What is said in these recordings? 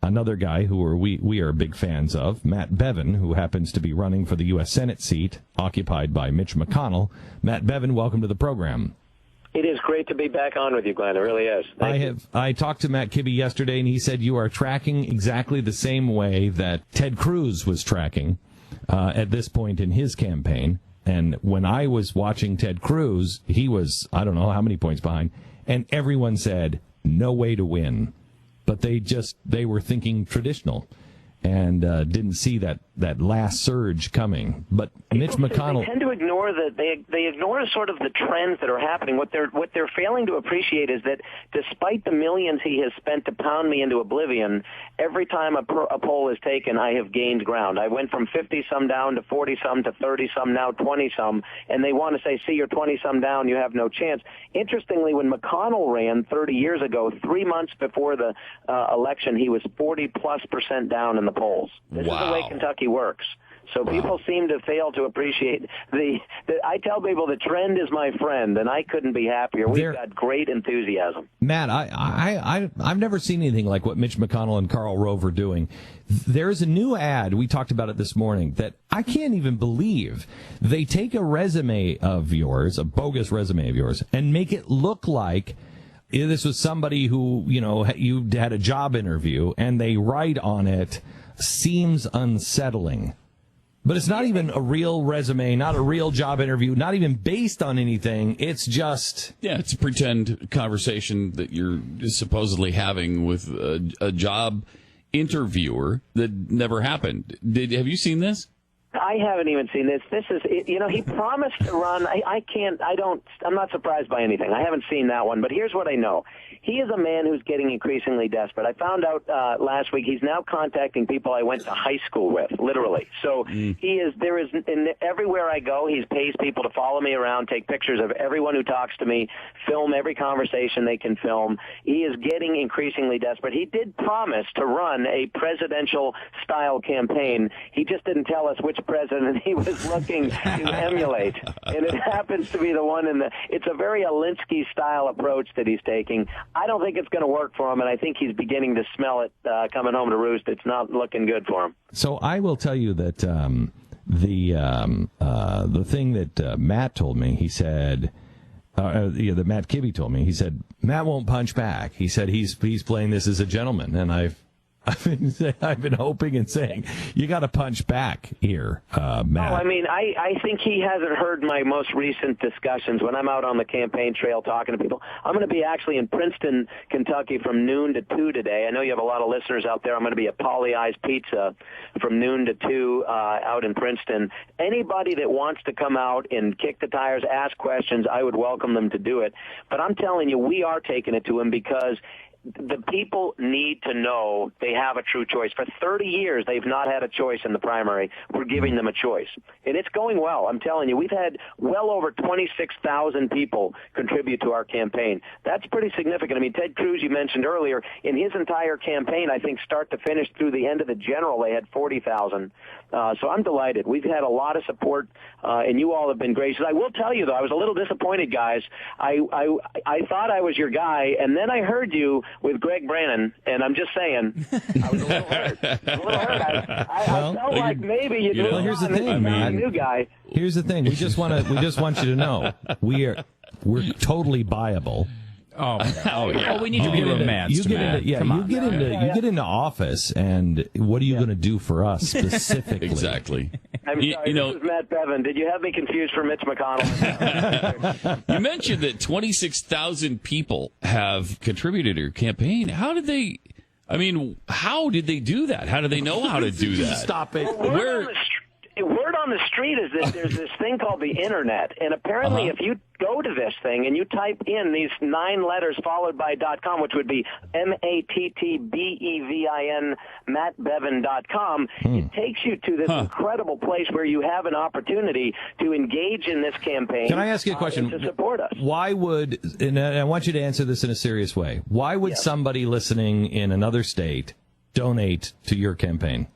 another guy who we are big fans of, Matt Bevin, who happens to be running for the U.S. Senate seat occupied by Mitch McConnell. Matt Bevin, welcome to the program. It is great to be back on with you, Glenn. It really is. I talked to Matt Kibbe yesterday, and he said you are tracking exactly the same way that Ted Cruz was tracking at this point in his campaign. And when I was watching Ted Cruz, he was, I don't know how many points behind, and everyone said, no way to win. But they were thinking traditional and didn't see that last surge coming. But Mitch McConnell, they tend to ignore they ignore sort of the trends that are happening. What they're failing to appreciate is that despite the millions he has spent to pound me into oblivion, every time a poll is taken, I have gained ground. I went from 50-some down to 40-some to 30-some, now 20-some, and they want to say, see, you're 20-some down, you have no chance. Interestingly, when McConnell ran 30 years ago, 3 months before the election, he was 40+% down in the polls. This is the way Kentucky works. So people seem to fail to appreciate I tell people the trend is my friend, and I couldn't be happier. We've got great enthusiasm. Matt, I've never seen anything like what Mitch McConnell and Karl Rove are doing. There's a new ad, we talked about it this morning, that I can't even believe. They take a resume of yours, a bogus resume of yours, and make it look like this was somebody who, you had a job interview, and they write on it, seems unsettling. But it's not even a real resume, not a real job interview, not even based on anything. It's just... Yeah, it's a pretend conversation that you're supposedly having with a job interviewer that never happened. Have you seen this? I haven't even seen this. This is, he promised to run. I'm not surprised by anything. I haven't seen that one, but here's what I know. He is a man who's getting increasingly desperate. I found out last week he's now contacting people I went to high school with, literally. So everywhere I go, he pays people to follow me around, take pictures of everyone who talks to me, film every conversation they can film. He is getting increasingly desperate. He did promise to run a presidential-style campaign. He just didn't tell us which president he was looking to emulate. And it happens to be the one it's a very Alinsky-style approach that he's taking. I don't think it's going to work for him, and I think he's beginning to smell it coming home to roost. It's not looking good for him. So I will tell you that the thing that Matt told me, he said, that Matt Kibbe told me, he said, Matt won't punch back. He said he's playing this as a gentleman, and I've been hoping and saying, you got to punch back here, Matt. Oh, I think he hasn't heard my most recent discussions when I'm out on the campaign trail talking to people. I'm going to be actually in Princeton, Kentucky from noon to 2 today. I know you have a lot of listeners out there. I'm going to be at Polly Eyes Pizza from noon to 2 out in Princeton. Anybody that wants to come out and kick the tires, ask questions, I would welcome them to do it. But I'm telling you, we are taking it to him because the people need to know they have a true choice. For 30 years, they've not had a choice in the primary. We're giving them a choice. And it's going well. I'm telling you, we've had well over 26,000 people contribute to our campaign. That's pretty significant. Ted Cruz, you mentioned earlier, in his entire campaign, I think start to finish through the end of the general, they had 40,000. So I'm delighted. We've had a lot of support, and you all have been gracious. I will tell you, though, I was a little disappointed, guys. I thought I was your guy, and then I heard you with Greg Brannon, and I'm just saying, I was a little hurt. I felt like maybe you knew. Well, here's the thing, man. New guy. Here's the thing. We just want you to know we're totally buyable. Oh, yeah. We need to be romanced. You get into office, and what are you going to do for us specifically? Exactly. I'm sorry, this is Matt Bevin. Did you have me confused for Mitch McConnell? You mentioned that 26,000 people have contributed to your campaign. How did they do that? How do they know how to do that? Stop it. Word on the street is that there's this thing called the Internet, and apparently if you go to this thing and you type in these 9 letters followed by .com, which would be MATTBEVIN, mattbevin.com, it takes you to this incredible place where you have an opportunity to engage in this campaign. Can I ask you a question? To support us. Why would, and I want you to answer this in a serious way, why would somebody listening in another state donate to your campaign?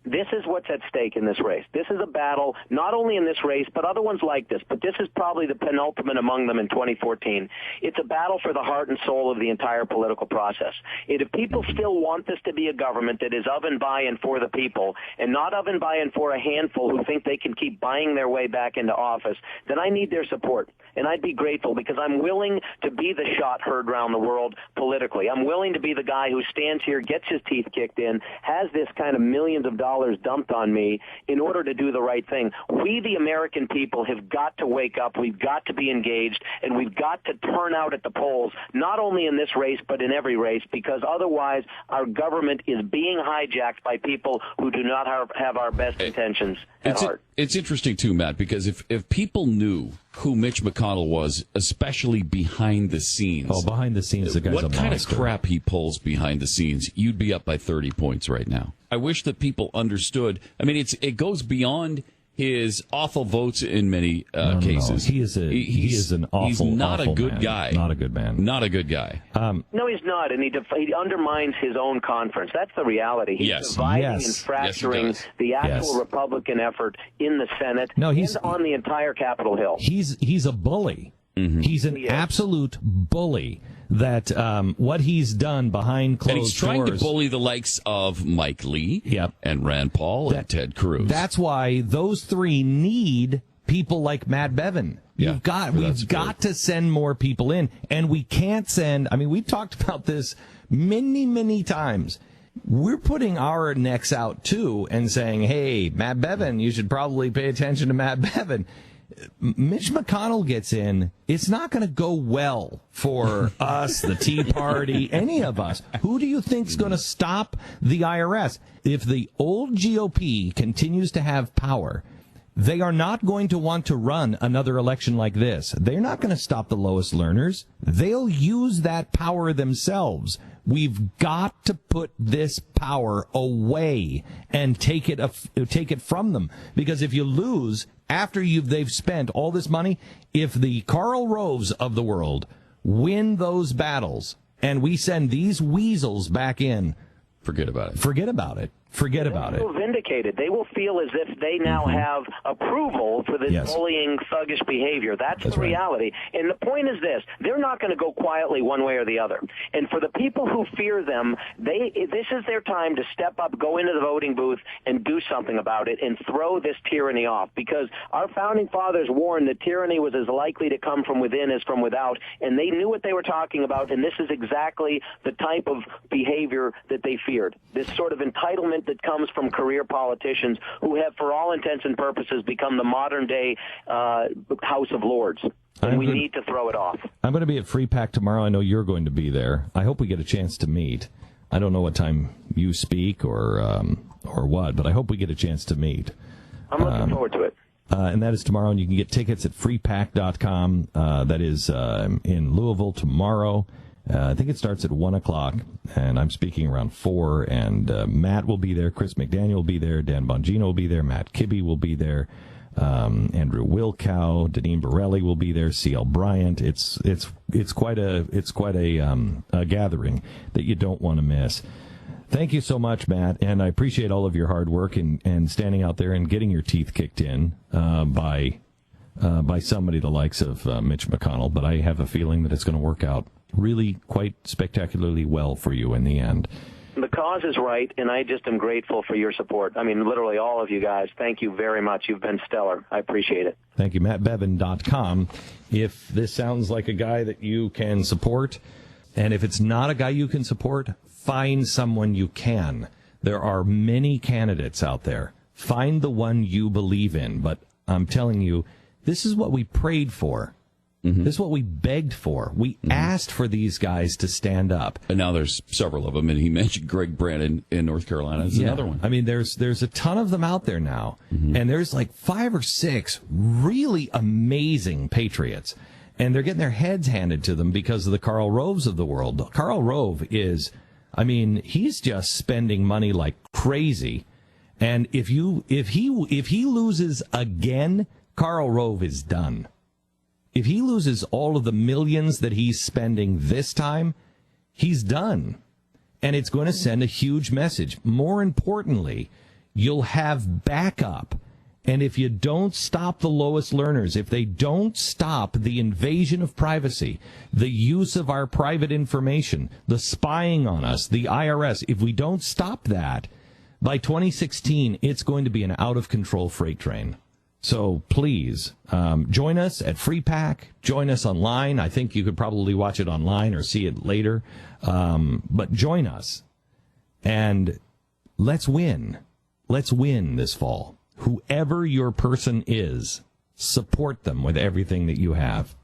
This is what's at stake in this race. This is a battle, not only in this race, but other ones like this. But this is probably the penultimate among them in 2014. It's a battle for the heart and soul of the entire political process. If people still want this to be a government that is of and by and for the people, and not of and by and for a handful who think they can keep buying their way back into office, then I need their support. And I'd be grateful, because I'm willing to be the shot heard around the world politically. I'm willing to be the guy who stands here, gets his teeth kicked in, has this kind of millions of dollars dumped on me in order to do the right thing. We, the American people, have got to wake up. We've got to be engaged, and we've got to turn out at the polls, not only in this race, but in every race, because otherwise our government is being hijacked by people who do not have our best intentions at heart. It's interesting, too, Matt, because if people knew who Mitch McConnell was, especially behind the scenes. Oh, behind the scenes, the guy's a monster. What kind of crap he pulls behind the scenes, you'd be up by 30 points right now. I wish that people understood. I mean, it goes beyond his awful votes in many cases. No. He is an awful. He's not awful a good man. guy. Not a good man. Not a good guy. No, he's not, and he undermines his own conference. That's the reality. He's dividing and fracturing the actual Republican effort in the Senate and on the entire Capitol Hill. He's a bully. Mm-hmm. He's an absolute bully. That what he's done behind closed doors. And he's trying to bully the likes of Mike Lee and Rand Paul and Ted Cruz. That's why those three need people like Matt Bevin. We've got to send more people in, and we can't send. I mean, we've talked about this many times. We're putting our necks out too and saying, "Hey, Matt Bevin, you should probably pay attention to Matt Bevin." Mitch McConnell gets in, it's not going to go well for us, the Tea Party, any of us. Who do you think's going to stop the IRS? If the old GOP continues to have power, they are not going to want to run another election like this. They're not going to stop the lowest learners. They'll use that power themselves. We've got to put this power away and take it from them. Because if you lose after they've spent all this money, if the Karl Roves of the world win those battles and we send these weasels back in, forget about it. Forget about it. Forget about it. They will vindicated. They will feel as if they now have approval for this bullying, thuggish behavior. That's the reality. And the point is this. They're not going to go quietly one way or the other. And for the people who fear them, this is their time to step up, go into the voting booth, and do something about it and throw this tyranny off. Because our founding fathers warned that tyranny was as likely to come from within as from without, and they knew what they were talking about, and this is exactly the type of behavior that they feared. This sort of entitlement that comes from career politicians who have, for all intents and purposes, become the modern-day House of Lords. And we need to throw it off. I'm going to be at Free Pack tomorrow. I know you're going to be there. I hope we get a chance to meet. I don't know what time you speak or what, but I hope we get a chance to meet. I'm looking forward to it. And that is tomorrow, and you can get tickets at freepack.com. That is in Louisville tomorrow. I think it starts at 1 o'clock, and I'm speaking around 4, and Matt will be there, Chris McDaniel will be there, Dan Bongino will be there, Matt Kibbe will be there, Andrew Wilkow, Deneen Borelli will be there, C.L. Bryant. It's quite a gathering that you don't want to miss. Thank you so much, Matt, and I appreciate all of your hard work and standing out there and getting your teeth kicked in by somebody the likes of Mitch McConnell, but I have a feeling that it's going to work out really quite spectacularly well for you in the end. The cause is right, and I just am grateful for your support. I mean, literally all of you guys. Thank you very much. You've been stellar. I appreciate it. Thank you. MattBevin.com. If this sounds like a guy that you can support, and if it's not a guy you can support, find someone you can. There are many candidates out there. Find the one you believe in. But I'm telling you, this is what we prayed for. Mm-hmm. This is what we begged for. We asked for these guys to stand up. And now there's several of them, and he mentioned Greg Brannon in North Carolina as another one. I mean, there's a ton of them out there now, and there's like 5 or 6 really amazing patriots, and they're getting their heads handed to them because of the Karl Roves of the world. Karl Rove is, I mean, he's just spending money like crazy, and if he loses again, Karl Rove is done. If he loses all of the millions that he's spending this time, he's done. And it's going to send a huge message. More importantly, you'll have backup. And if you don't stop the lowest learners, if they don't stop the invasion of privacy, the use of our private information, the spying on us, the IRS, if we don't stop that, by 2016, it's going to be an out-of-control freight train. So please, join us at Free Pack. Join us online. I think you could probably watch it online or see it later. But join us. And let's win. Let's win this fall. Whoever your person is, support them with everything that you have.